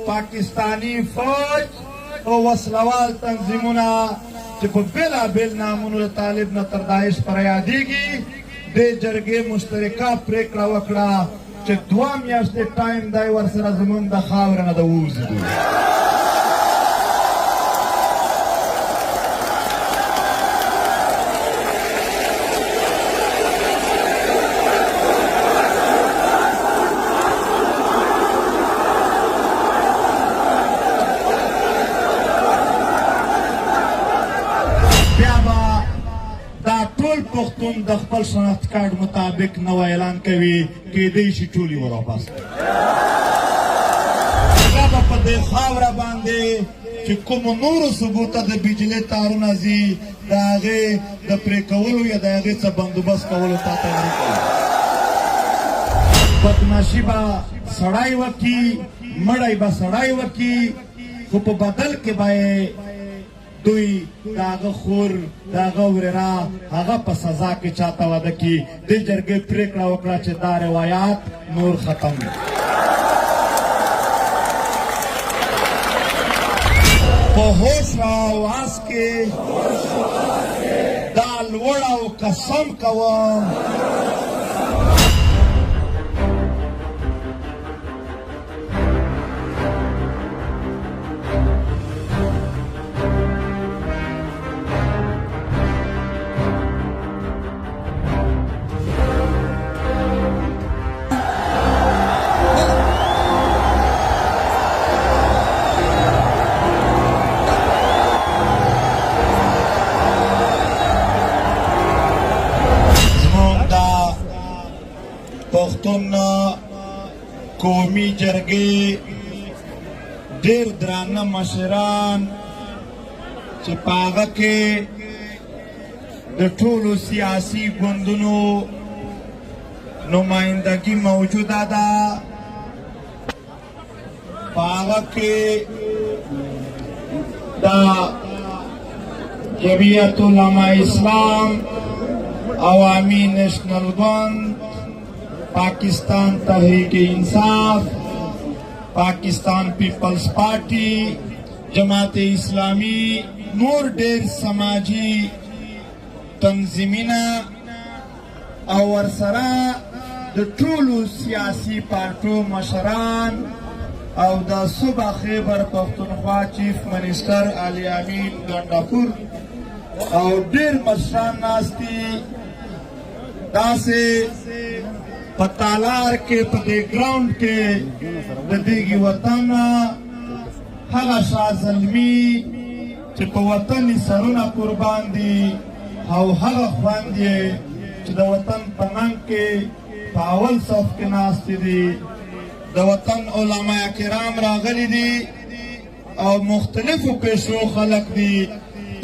پاکستانی فوج او وسلوال تنظیمونه چې په بېلابېل نامونو د طالب نه تر داعش پر یادېږي دې جرګې مشترکه پرېکړه وکړه چې 2 میاشتې ټایم دی ورسره زموږ د خاورې نه د ووځي. پښتون د خپل شناخت کارت مطابق نو اعلان کوي کېدای شي ټول یې ورواپس کړي. بیا به په دې خاوره باندې چې کومو نورو ثبوته د بجلۍ تارونه ځي د هغې د پرې کولو یا د هغې څه بندوبست کولو ته تیاري کوي. بدماشي به سړی وکړي، مړی به سړی وکړي، خو په بدل کې به دوی د هغه خور د هغه ورېره هغه په سزا کې چاته واده کړي. دې جرګې پرېکړه وکړه چې دا روایات نور ختم کړي. په هوش او هوس کې دا لوړ او قسم کوم پښتون قومي جرګې ډېر درانه مشران چې په هغه کې د ټولو سیاسي ګوندونو نمایندګي موجوده ده. په هغه کې د جمعیت علماء اسلام، عوامی نیشنل ګوند، پاکستان تحریک انصاف، پاکستان پیپلز پارٹی، جماعت اسلامی، نور ډېر سماجی تنظیمونه او ورسره د ټولو سیاسي پارټو مشران او د صوبه خیبر پښتونخوا چیف منسټر علي امین ګنډاپور او ډېر مشران ناست دي. داسې په تالار کې په دې ګراوند کې د دېګي وطن هغه شاه زلمي چې په وطن یې سرونه قربان دي او هغه خویند یې چې د وطن په ننګ کې په اول صف کې ناستې دي. د وطن علما کرام راغلي دي او مختلفو پیشو خلق دي.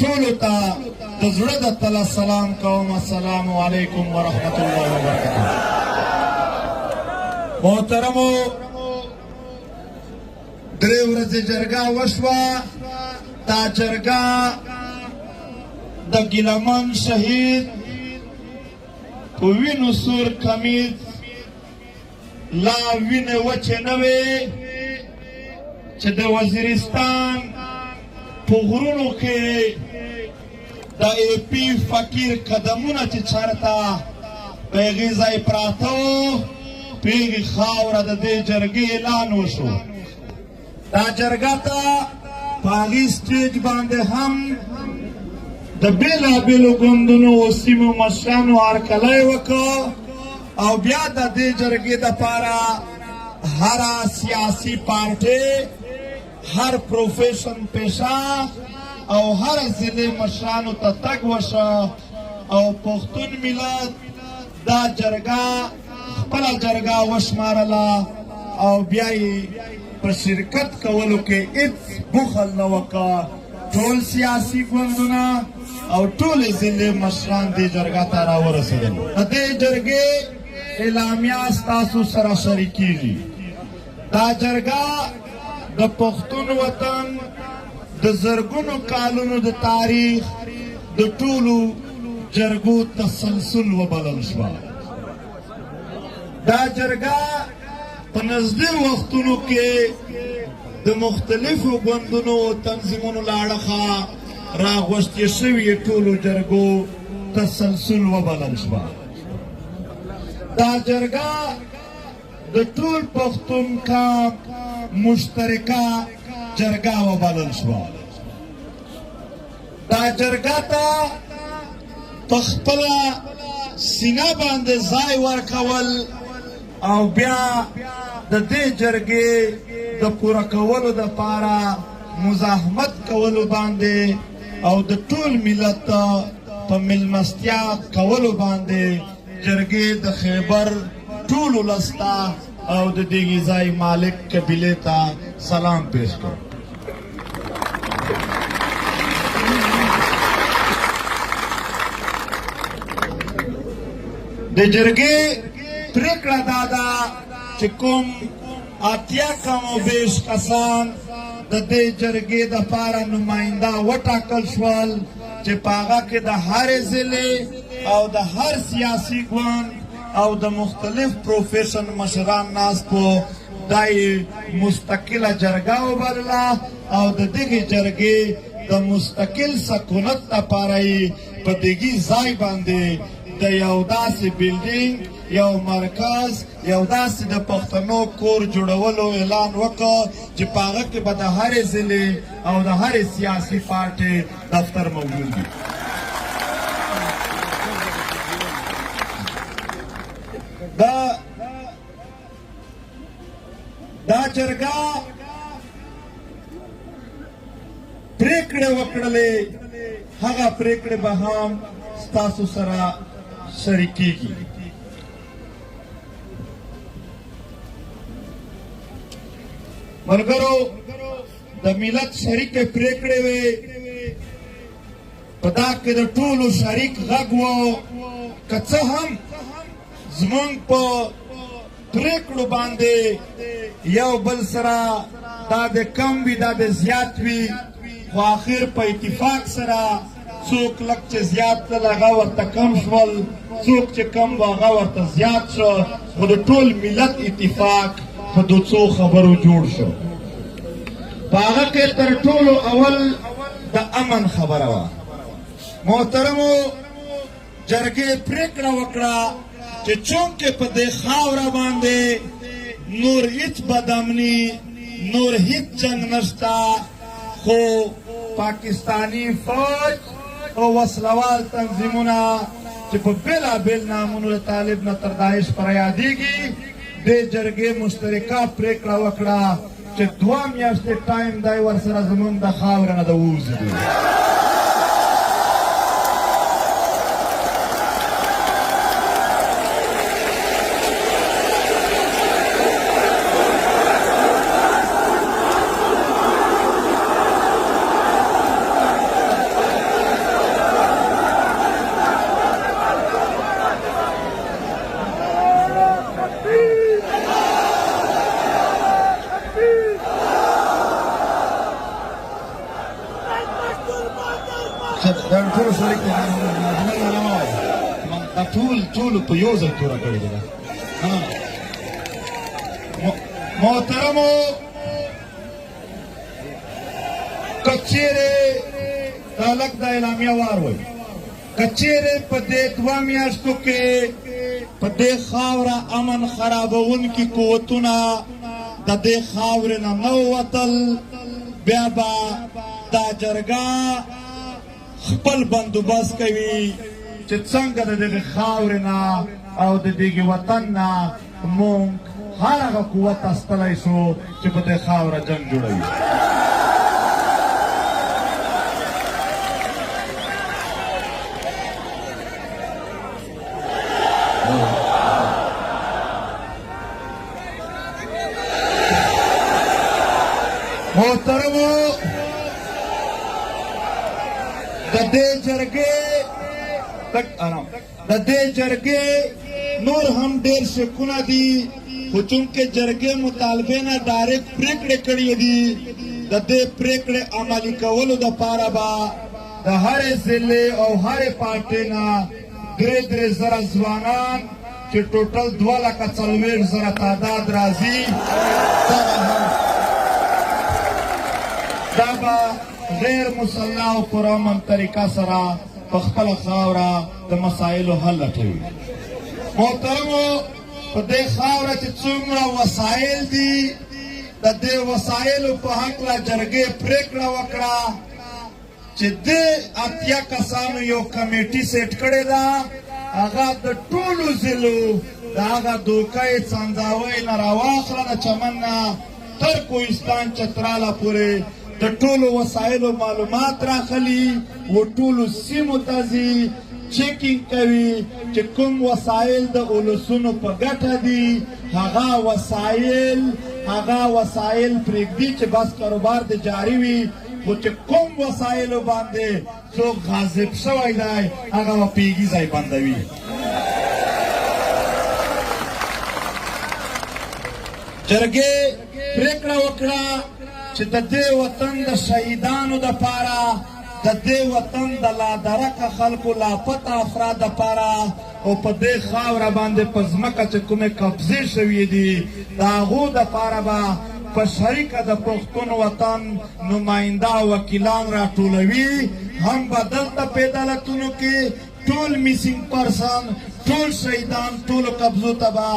ټولو ته د زړه د تله سلام کوم. السلام علیکم ورحمت الله وبرکاته. محترمو، 3 ورځې جرګه وشوه. دا جرګه د ګیلمن شهید په وینو سور کمیز لا وینې وچې نه وې چې د وزیرستان په غرونو کې د ای پی فقیر قدمونه چې چېرته په هغې ځای پراته وو، په هغې خاوره د دې جرګې اعلان وشو. دا جرګه ته په هغې سټیج باندې هم د بېلابېلو ګوندونو او سیمو مشرانو هرکلی وکړ او بیا د دې جرګې دپاره هره سیاسي پارټۍ، هر پروفیشن پیشه او هر ضلع مشرانو ته تګ وشه او پښتون ملت دا جرګه خپله جرګه وشمارله او بیا یې په شرکت کولو کې هېڅ بخل نه وکړه. ټول سیاسي ګوندونه او ټولې ضلع مشران دې جرګه ته راورسېدل. د دې جرګې اعلامیه ستاسو سره شریکېږي. دا جرګه د پښتون وطن د زرګونو کالونو د تاریخ د ټولو جرګو تسلسل وبلل شوه. دا جرګه په نږدې وختونو کې د مختلفو ګوندونو او تنظیمونو له اړخه راغوښتې شوي ټولو جرګو تسلسل وبلل شوه. دا جرګه د ټول پښتون قام مشترکه جرګه وبلل شوه. دا جرګه ته په خپله سینه باندې ځای ورکول او بیا د دې جرګې د پوره کولو دپاره مزاحمت کولو باندې او د ټول ملت په مېلمستیا کولو باندې جرګې د خیبر ټول ولس ته او د دغې ځای مالک قبیلې ته سلام پیش کړ. د جرګې پرېکړه دا ده چې کوم اتیا کم او بیش کسان د دې جرګې دپاره نماینده وټاکل شول چې په هغه کې د هرې ضلعې او د هر سیاسي ګوند او د مختلف پروفیشن مشران ناست وو. دا یې مستقله جرګه وبلله او د دغې جرګې د مستقل سکونت لپاره یې په دغې ځای باندې د یو داسې بلډینګ یو مرکز یو داسې د پښتنو کور جوړولو اعلان وکړ چې په هغه کې به د هرې ضلعې او د هرې سیاسي پارټۍ دفتر موجود وي. دا جرګه پریکړې وکړلې، هغه پریکړې به هم ستاسو سره شریکېږي. ملګرو، د ملت شریکې پریکړې وې، په دا کې د ټولو شریک غږ و. که څه هم زمونږ په پریکړو باندې یو بل سره دا د کم وي دا د زیات وي، خو آخر په اتفاق سره څوک لږ چې زیات تلل هغه ورته کم شول، څوک چې کم و هغه ورته زیات شو، خو د ټول ملت اتفاق په دو څو خبرو جوړ شو. په هغه کې تر ټولو اول د امن خبره وه. محترمو، جرګې پریکړه وکړه چې چونکې په دې خاوره باندې نور هیڅ بدامني، نور هیڅ جنگ نشته، خو پاکستانی فوج او وسلوال تنظیمونه چې په بېلابېل نامونو د طالب نه تر داعش پورې یادېږي، دې جرګې مشترکه پریکړه وکړه چې 2 میاشتې ټایم دی ورسره زموږ د خاورې نه د ووځي. ټول په یو ځای توره کړې ده. محترمو، که چیرې دا لږ د اعلامیه وار وایي، که چیرې په دې 2 میاشتو کې په دې خاوره امن خرابونکي قوتونه د دې خاورې نه نه ووتل، بیا به دا جرګه خپل بندوبست کوي چې څنګه د دغې خاورې نه او د دغې وطن نه موږ هر هغه قوت استلی شو چې په دې خاوره جنګ جوړوي. محترمو، د دې جرګې نور هم ډېر شکونه دي، خو چونکې جرګې مطالبې نه ډایرکټ پریکړې کړې دي، د دې پریکړې عملي کولو دپاره به د هرې ضلعې او هرې پارټۍ نه 3 زره ځوانان چې ټوټل 2,40,000 تعداد راځي دا به غیر مسلح او پرامن طریقه سره په خپله خاوره د مسایلو حل لټوي. محترمو په دې خاوره چې څومره وسایل دي د دې وسایلو په هکله جرګې پرېکړه وکړه چې دې 80 کسانو یو کمیټي سیټ کړې ده هغه د ټولو ضلعو د هغه دوکۍ څنځاوۍ نه راواخله د چمن نه تر کوهستان چتراله پورې د ټولو وسایلو معلومات راخلي و ټولو سیمو ته ځي چیکینګ کوي چې کوم وسایل د اولسونو په ګټه دي هغه وسایل پرېږدي چې بس کاروبار د جاري وي خو چې کوم وسایلو باندې څوک غاصب شوی دی هغه به پیږي ځای بندوي. جرګې پرېکړه وکړه چې د دې وطن د شهیدانو دپاره د دې وطن د لادرکه خلکو لاپته افراد دپاره او په دې خاوره باندې په ځمکه چې کومې قبضې شوي دي د هغو دپاره به په شریکه د پښتون وطن نماینده وکیلان راټولوي هم به دلته په عدالتونو کې ټول میسینګ پرسن ټول شهیدان ټولو قبضو ته به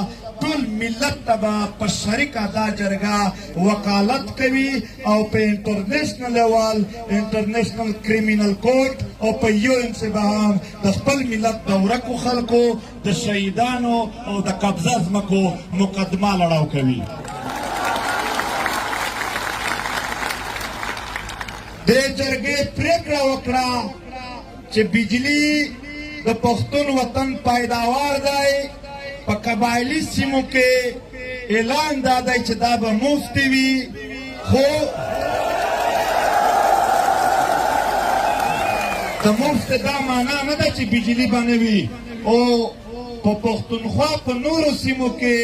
ټول ملت ته به په شریکه دا جرګه وکالت کوي او په انټرنیشنل لیول انټرنیشنل کریمینل کورټ او په UN کې به هم د خپل ملت د ورکو خلکو د شهیدانو او د قبضه ځمکو مقدمه لړاو کوي. دې جرګې پرېکړه وکړه چې بجلی د پښتون وطن پیداوار دی په قبایلي سیمو کې اعلان دا دی چې دا به مفت وي خو د مفت دا معنا نه ده چې بجلی به نه وي او په پښتونخوا په نورو سیمو کې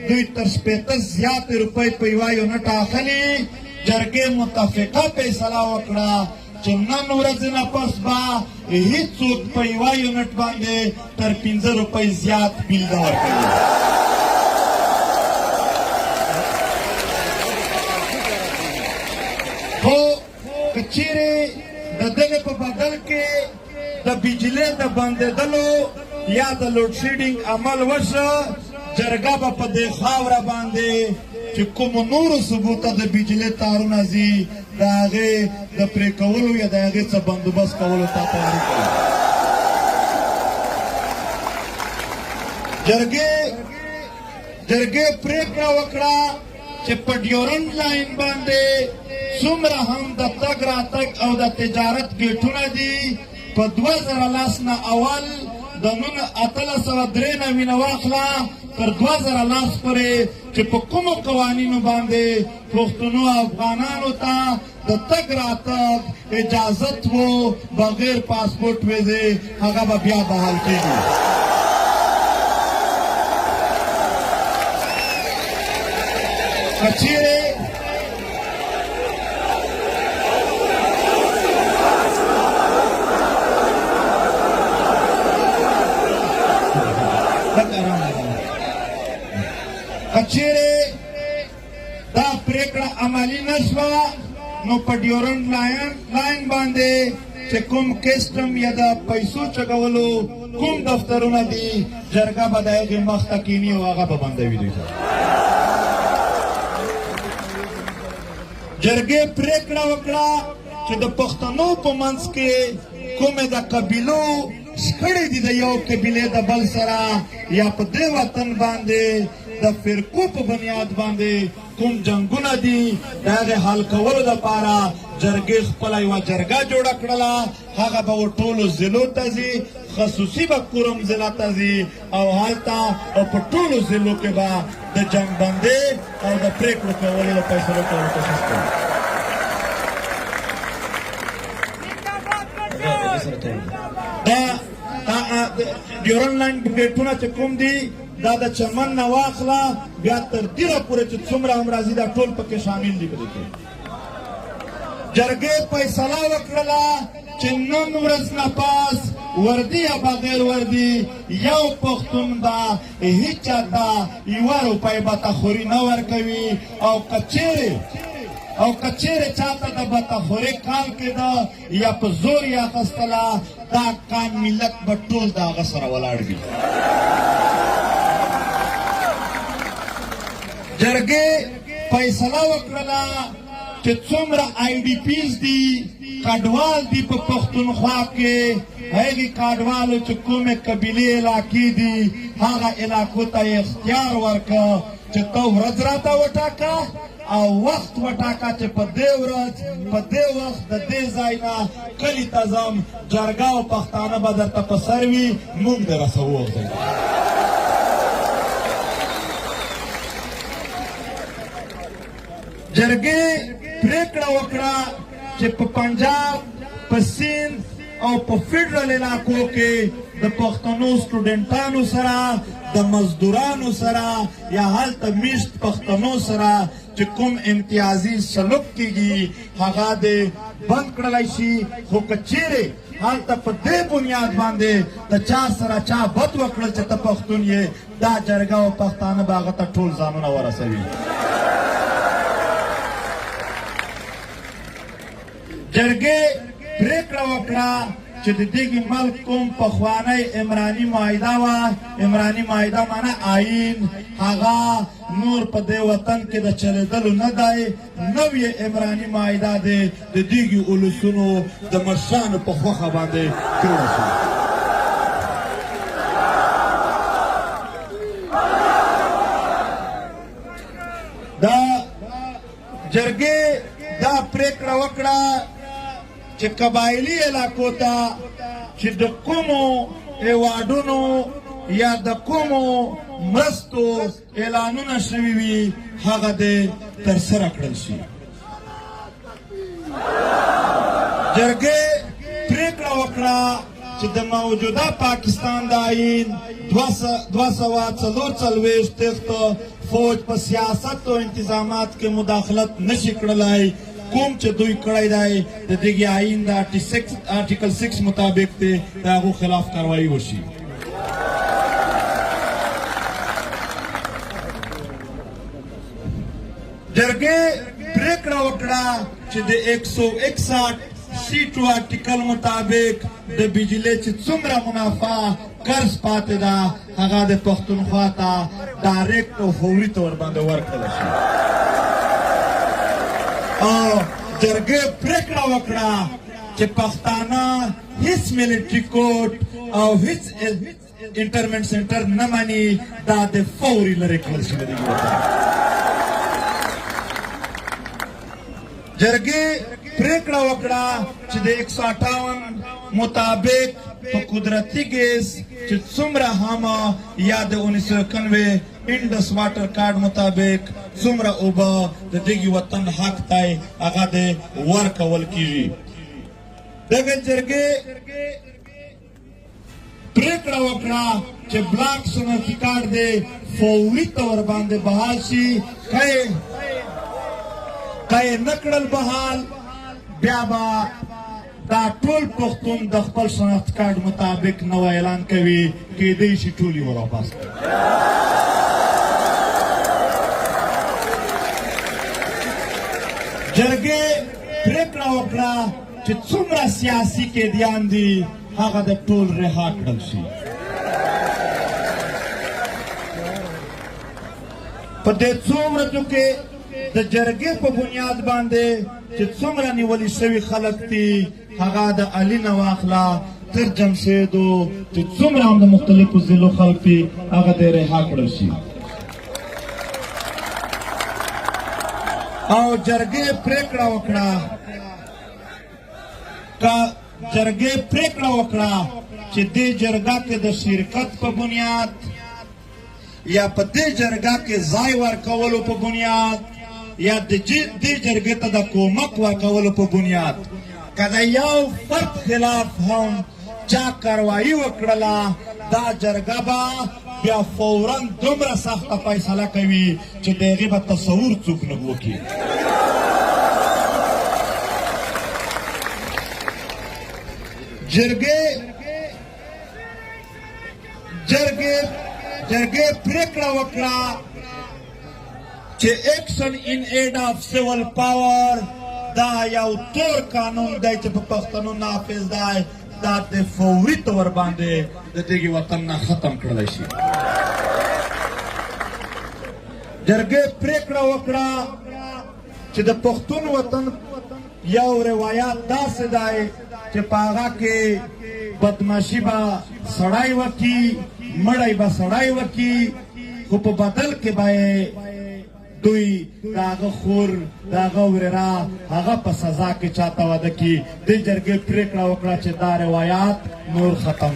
دوی تر 80 زیاتې روپۍ په یوه یونټ اخلي. جرګې متفقه فیصله وکړه چې نن ورځې نه پس به هیڅوک په یوه یونټ باندې تر 15 روپۍ زیات بیل نه ورکوي. خو که چیرې د دغې په بدل کې د بجلۍ د بندېدلو یا د لوډ شیډینګ عمل وشه جرګه به په دې خاوره باندې چې کومو نورو صوبو ته د بجلۍ تارونه ځي د هغې د پرې کولو یا د هغې څه بندوبست کولو ته تیاري کوي. جرګې پرېکړه وکړه چې په ډیورنډ لاین باندې څومره هم د تګ راتګ او د تجارت ګیټونه دي په 2010 نه اول د 1893 نه واخله تر 2010 پورې چې په کومو قوانینو باندې پښتنو افغانانو ته د تګ راتګ اجازت وو بغیر پاسپورټ ویزې هغه به بیا بحال کېږي. که چیرې دا پریکړه عملي نه شوه نو په ډیورنډ لاین باندې چې کوم کسټم یا د پیسو چګولو کوم دفترونه دي جرګه به د هغې مخته کیني او هغه به بندوي. دوی جرګې پریکړه وکړه چې د پښتنو په منځ کې کومې د قبیلو شخړې دي د یو قبیلې د بل سره یا په دې وطن باندې د فرقو په بنیاد باندې کوم جنګونه دي د هغې حل کولو دپاره جرګې خپله یوه جرګه جوړه کړله. هغه به ټولو ضلعو ته ځي خصوصي به کورم ضلع ته ځي او هلته او په ټولو ضلعو کې به د جنګ بندۍ او د پرېکړو کولو د فیصلو کولو کوشش کوي. دا ډیورنډ لاین ګیټونه چې کوم دي دا د چمن نه واخله بیا تر دیره پورې چې څومره هم راځي دا ټول پکې شامل دي. په دې کې جرګې فیصله وکړله چې نن ورځ نه پاس وردی یا بغیر وردی یو پښتون به هیچ چاته یوه روپۍ بتخوري نه ورکوي او کچېرې چاته د بتخورۍ کال کېده یا په زور یې اخیستله دا کان ملت به ټول د هغه سره ولاړ وي. جرګې فیصله وکړله چې څومره آی ډي پیز دي کډوال دي په پښتونخوا کې هغې کډوالو چې کومې قبیلې علاقې دي هغه علاقو ته یې اختیار ورکړه چې ته ورځ راته وټاکه او وخت وټاکه چې په دې ورځ په دې وخت د دې ځای نه کلي ته ځم جرګه او پښتانه به درته په سر وي موږ در رسوو ځای جرګې پریکړه وکړه چې په پنجاب په سیند او په فیډرل علاقو کې د پښتنو سټوډنټانو سره د مزدورانو سره یا هلته میشت پښتنو سره چې کوم امتیازي سلوک کیږي هغه دې بند کړلی شي خو که چیرې هلته په دې بنیاد باندې د چا سره چا بد وکړل چې ته پښتون یې دا جرګه او پښتانه به هغه ته ټول ځانونه ورسوي. جرګې پریکړه وکړه چې د دغې ملک کوم پخوانی عمراني معاهده وه عمراني معاهده معنی آیین هغه نور په دې وطن کې د چلېدلو نه دی نوې عمراني معاهده دی د دغې اولسونو د مشرانو په خوښه باندې جوړه شوه. دا جرګې دا پریکړه وکړه چې قبایلي علاقو ته چې د کومو هیوادونو یا د کومو مرستو اعلانونه شوي وي هغه دې ترسره کړل شي. جرګې پریکړه وکړه چې د موجوده پاکستان د آیین 244 فوج په سیاست او انتظامات کې مداخلت نشي کړلی کوم چې دوی کړی دی د دغې آیین د آرټیکل 6 مطابق دی د هغو خلاف کاروایي وشي. جرګې پریکړه وکړه چې د 161 سیټو آرټیکل مطابق د بجلۍ چې څومره منافع قرض پاتې ده هغه د پښتونخوا ته ډایرکټ او فوري طور باندې ورکړل شي. او جرګې پریکړه وکړه چې پښتانه هیڅ ملیټري کوډ او هیڅ انټرمنټ سنټر نه مني دا د فوري لرې کړل شي. جرګې پریکړه وکړه چې د 158 مطابق په قدرتي ګیس چې څومره هم یا د 1991 انډس واټر کارډ مطابق څومره اوبه د دغې وطن حق دی هغه دې ورکول کیږي. دغه جرګې پریکړه وکړه چې بلاک صنعتي کارډ دې فوري طور باندې بحال شي که یې نه کړل بحال بیا به دا ټول پښتون د خپل شناخت کارډ مطابق نوی اعلان کوي کیدای شي ټول یې ور واپس کړي. جرګې پریکړه وکړه چې څومره سیاسي قیدیان دي هغه د ټول رها کړل شي. په دې څو ورځو کې د جرګې په بنیاد باندې چې څومره نیولي شوي خلک دي هغه د علي نه واخله تر جمشیدو چې څومره هم د مختلفو ضلعو خلک دي هغه دې رها کړل شي. او جرګې پریکړه وکړه چې دې جرګه کې د شرکت په بنیاد یا په دې جرګه کې ځای ورکولو په بنیاد یا دې جرګې ته د کومک ورکولو په بنیاد که د یو فرد خلاف هم چا کاروایي وکړله دا جرګه به بیا فورا دومره سخته فیصله کوي چې د هغې به تصور څوک نه وکړي. جرګې جرګې پریکړه وکړه چې ایکشن ان ایډ آف سیول پاور دا یو تور قانون دی چې په پښتنو نافذ دی دا د فوري طور باندې د دغه وطن نه ختم کړلی شي. جرګې پریکړه وکړه چې د پښتون وطن یو روایت داسې دی چې په هغه کې بدماشي به سړی وکړي، مړی به سړی وکړي، خو په بدل کې به دوی د هغه خور د هغه ورېره هغه په سزا کې چاته واده کړي. دې جرګې پرېکړه وکړه چې دا روایات نور ختم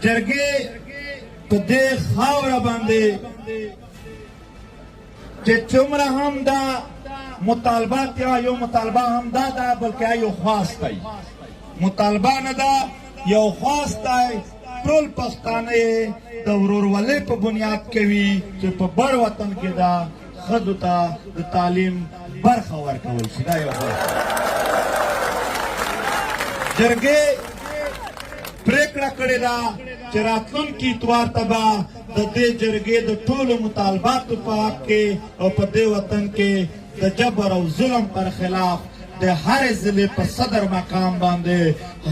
جرګې په دې خاوره باندې چې څومره هم دا مطالبات یو مطالبه هم دا ده بلکې یو خواست دی، مطالبه نه ده یو خواست دی. ټول پښتانه د ورورولۍ په بنیاد کوي چې په بړ وطن کې دا ښځو ته د تعلیم برخه ورکول شي. دا یو جرګې پریکړه کړې ده چې راتلونکي اتوار ته به د دې جرګې د ټولو مطالباتو په حق کې او په دې وطن کې د جبر او ظلم پر خلاف د هرې ضلع په صدر مقام باندې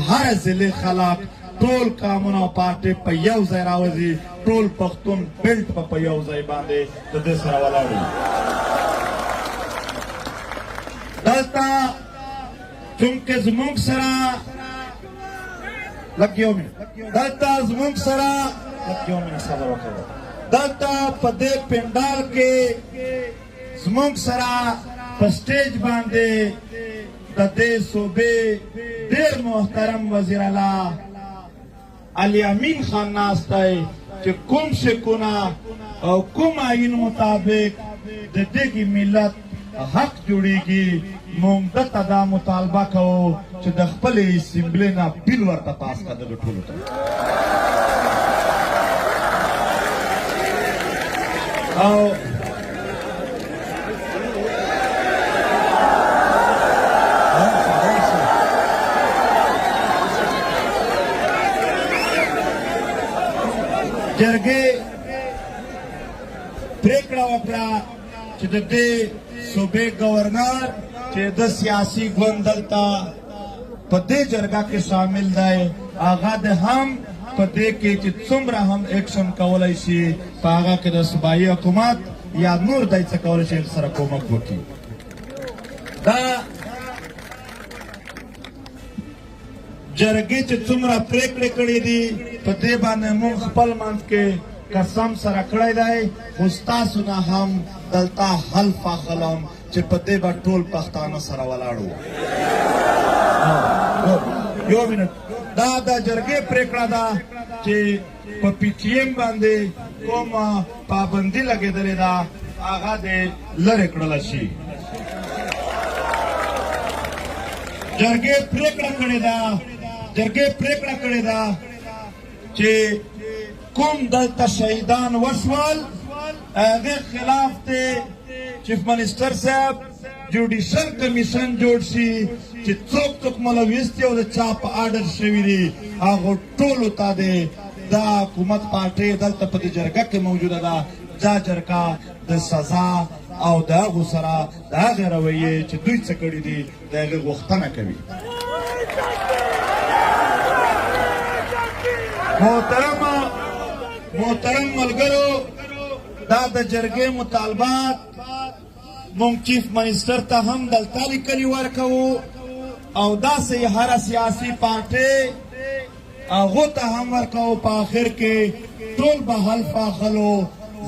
هرې ضلع خلاف ټول کامونه او پارټۍ په یو ځای راوځي، ټول پښتون بیلټ په یو ځای باندې د دې سره ولاړ وي. دلته چونکې زموږ سره دلته زموږ سره دلته په دې پنډال کې زموږ سره په سټیج باندې د دې صوبې ډېر محترم وزیر اعلی علي امین خان ناست دی چې کوم شکونه او کوم آیین مطابق د دغې ملت حق جوړیږي. موږ دته دا مطالبه کوو چې د خپلې اسمبلۍ نه بیل ورته پاس کړه د ټولو ته. او جرګې پریکړه وکړه چې د دې صوبې گورنر چې د سیاسي ګوند دلته په دې جرګه کې شامل دی هغه د هم په دې کې چې څومره هم ایکشن کولی شي په هغه کې د صوبایي حکومت یا نور دی څه کولی شي سره کومک وکړي. دا جرګې چې څومره پریکړې کړې دي په دې باندې موږ خپل منځ کې قسم سره کړی دی، خو ستاسو نه هم دلته حلف اخلم چې په دې به ټول پښتانه سره ولاړ وو. یو منټ، دا د جرګې پریکړه ده چې په پی ټي ایم باندې کومه پابندي لګېدلې ده هغه دې لرې کړله شي. جرګې پریکړه کړې ده چې کوم دلته شهیدان وشول هغې خلاف دی چیف منسټر صاحب جوډیشل کمیشن جوړ شي چې څوک ملوث دي او د چا په آرډر شوي دي هغو ټولو ته دی دا حکومت پارټۍ دلته په دې جرګه کې موجوده ده. دا جرګه د سزا او د هغو سره د هغې رویې چې دوی څه کړي دي د هغې غوښتنه کوي. محترم ملګرو، دا د جرګې مطالبات مونږ چیف منسټر ته هم دلته لیکلي ورکوو او داسې هره سیاسي پارټۍ هغو ته هم ورکوو. په آخر کې ټول به حلف اخلو.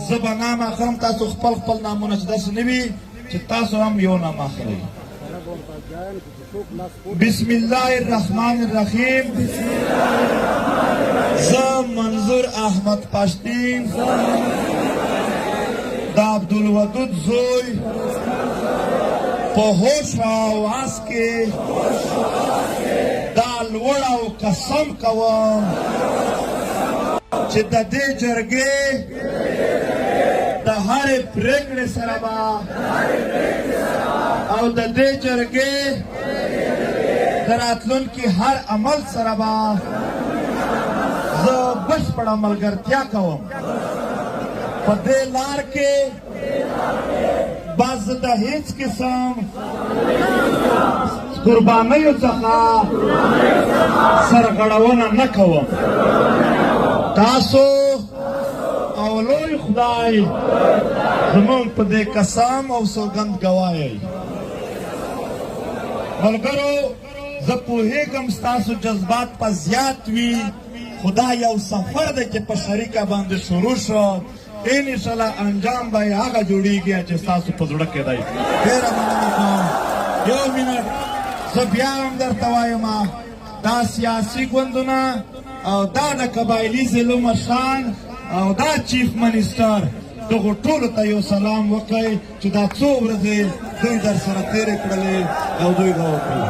زه به نام اخلم، تاسو خپل نامونه چې داسې نه وي چې تاسو هم یو نام اخلئ. بسم الله الرحمن الرحیم. زه منظور احمد پشتین د عبدالودود زوی په هوش او آواز کې دا لوړ او قسم کوم چې د دې جرګې د هرې پرېکړې سره به او د دې جرګې د راتلونکي هر عمل سره به زه بشپړه ملګرتیا کوم. په دې لار کې بس د هیڅ قسم قربانیو څخه سرغړونه نه کوم. تاسو او لوی خدای زموږ په دې قسم او سوګند ګواهی. ملګرو زه پوهېږم ستاسو جذبات په زیات وي، خدا یو سفر دی چې په شریکه باندې شروع شو، انشاءالله انجام به یې هغه جوړېږي چې ستاسو په زړه کې دی. ډېره مننه کوم. یو منټ زه بیا هم درته وایم دا سیاسي ګوندونه او دا د قبایلي ضلعو مشران او دا چیف منسټر دغو ټولو ته یو سلام وکړئ چې دا څو ورځې دوی در سره تېرې کړلې او دوی به وکړي.